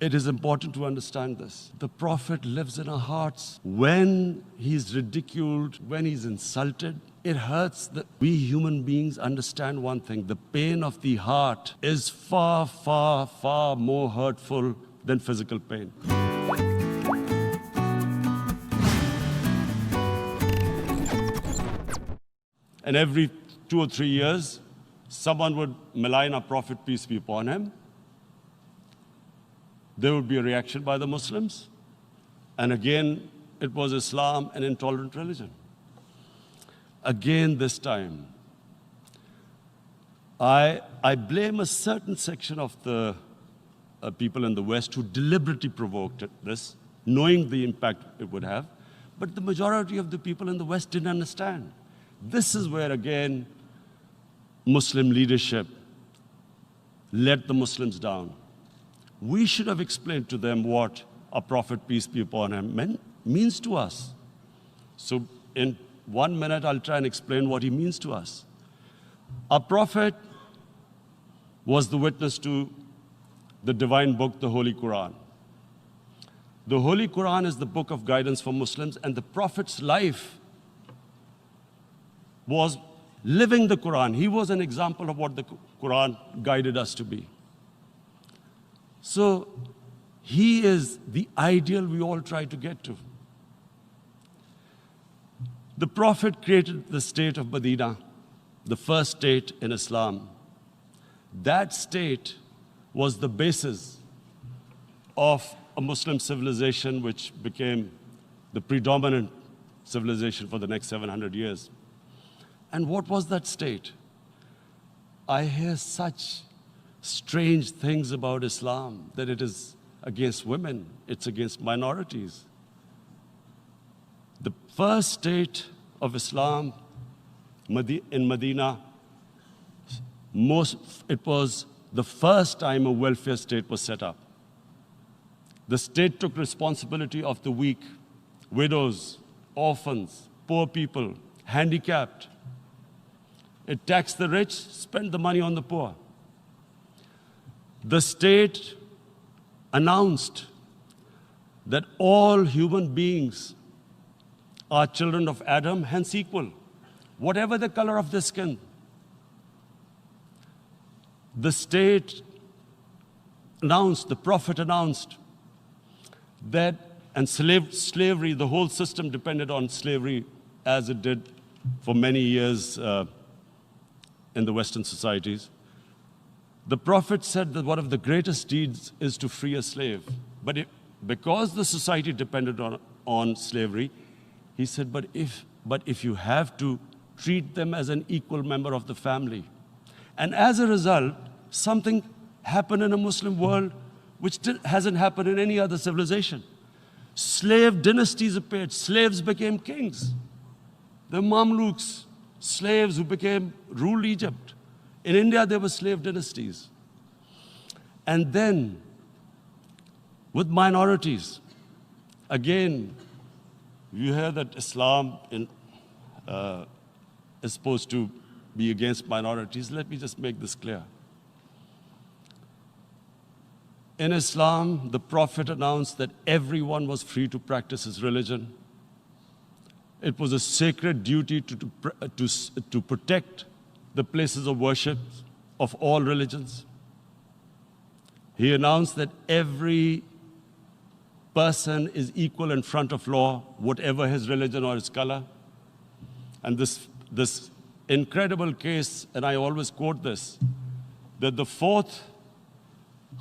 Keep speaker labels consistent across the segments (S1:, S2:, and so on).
S1: It is important to understand this. The Prophet lives in our hearts. When he's ridiculed, when he's insulted, it hurts that we human beings understand one thing. The pain of the heart is far, far, far more hurtful than physical pain. And every 2 or 3 years, someone would malign our Prophet, peace be upon him. There would be a reaction by the Muslims. And again, it was Islam, an intolerant religion. Again, this time, I blame a certain section of the people in the West who deliberately provoked this, knowing the impact it would have. But the majority of the people in the West didn't understand. This is where, again, Muslim leadership let the Muslims down. We should have explained to them what our Prophet, peace be upon him, means to us. So in 1 minute, I'll try and explain what he means to us. Our Prophet was the witness to the divine book, the Holy Quran. The Holy Quran is the book of guidance for Muslims, and the Prophet's life was living the Quran. He was an example of what the Quran guided us to be. So he is the ideal we all try to get to. The Prophet created the state of Medina, the first state in Islam. That state was the basis of a Muslim civilization which became the predominant civilization for the next 700 years. And what was that state? I hear such strange things about Islam, that it is against women, it's against minorities. The first state of Islam in Medina, it was the first time a welfare state was set up. The state took responsibility of the weak, widows, orphans, poor people, handicapped. It taxed the rich, spent the money on the poor. The state announced that all human beings are children of Adam, hence equal, whatever the color of their skin. The state announced, the Prophet announced that, and slavery, the whole system depended on slavery as it did for many years in the Western societies. The Prophet said that one of the greatest deeds is to free a slave. But because the society depended on slavery, he said, but if you have to, treat them as an equal member of the family. And as a result, something happened in a Muslim world which hasn't happened in any other civilization. Slave dynasties appeared. Slaves became kings. The Mamluks, slaves who ruled Egypt. In India, there were slave dynasties. And then, with minorities, again, you hear that Islam is supposed to be against minorities. Let me just make this clear. In Islam, the Prophet announced that everyone was free to practice his religion. It was a sacred duty to protect the places of worship of all religions. He announced that every person is equal in front of law, whatever his religion or his color. And this incredible case, and I always quote this, that the fourth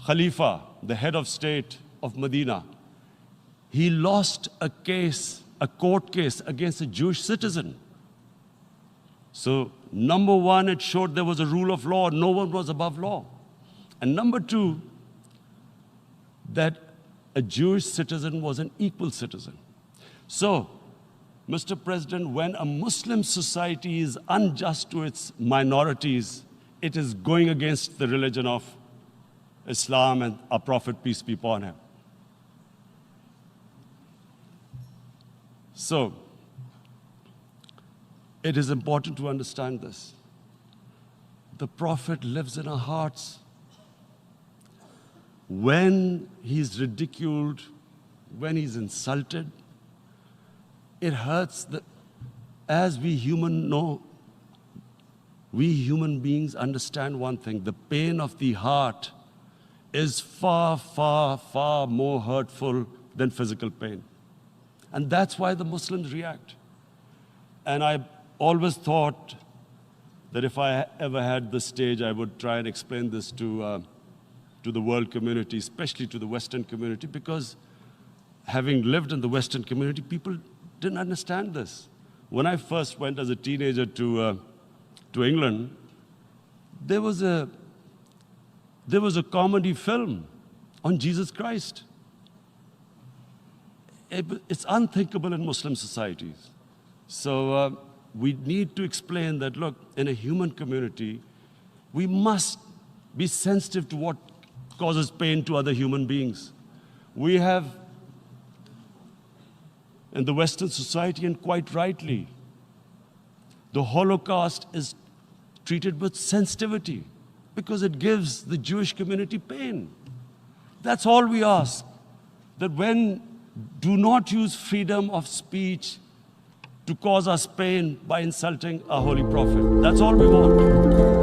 S1: Khalifa, the head of state of Medina, he lost a court case against a Jewish citizen. So, number one, it showed there was a rule of law, no one was above law. And number two, that a Jewish citizen was an equal citizen. So, Mr. President, when a Muslim society is unjust to its minorities, it is going against the religion of Islam and our Prophet, peace be upon him. So, it is important to understand this. The Prophet lives in our hearts. when he's ridiculed, when he's insulted, it hurts. As we human beings understand one thing: the pain of the heart is far, far, far more hurtful than physical pain. And that's why the Muslims react. And I always thought that if I ever had the stage, I would try and explain this to the world community, especially to the Western community, because having lived in the Western community, people didn't understand this. When I first went as a teenager to England, there was a comedy film on Jesus Christ. It's unthinkable in Muslim societies. So we need to explain that, look, in a human community, we must be sensitive to what causes pain to other human beings. We have, in the Western society, and quite rightly, the Holocaust is treated with sensitivity because it gives the Jewish community pain. That's all we ask. That do not use freedom of speech to cause us pain by insulting our holy prophet. That's all we want.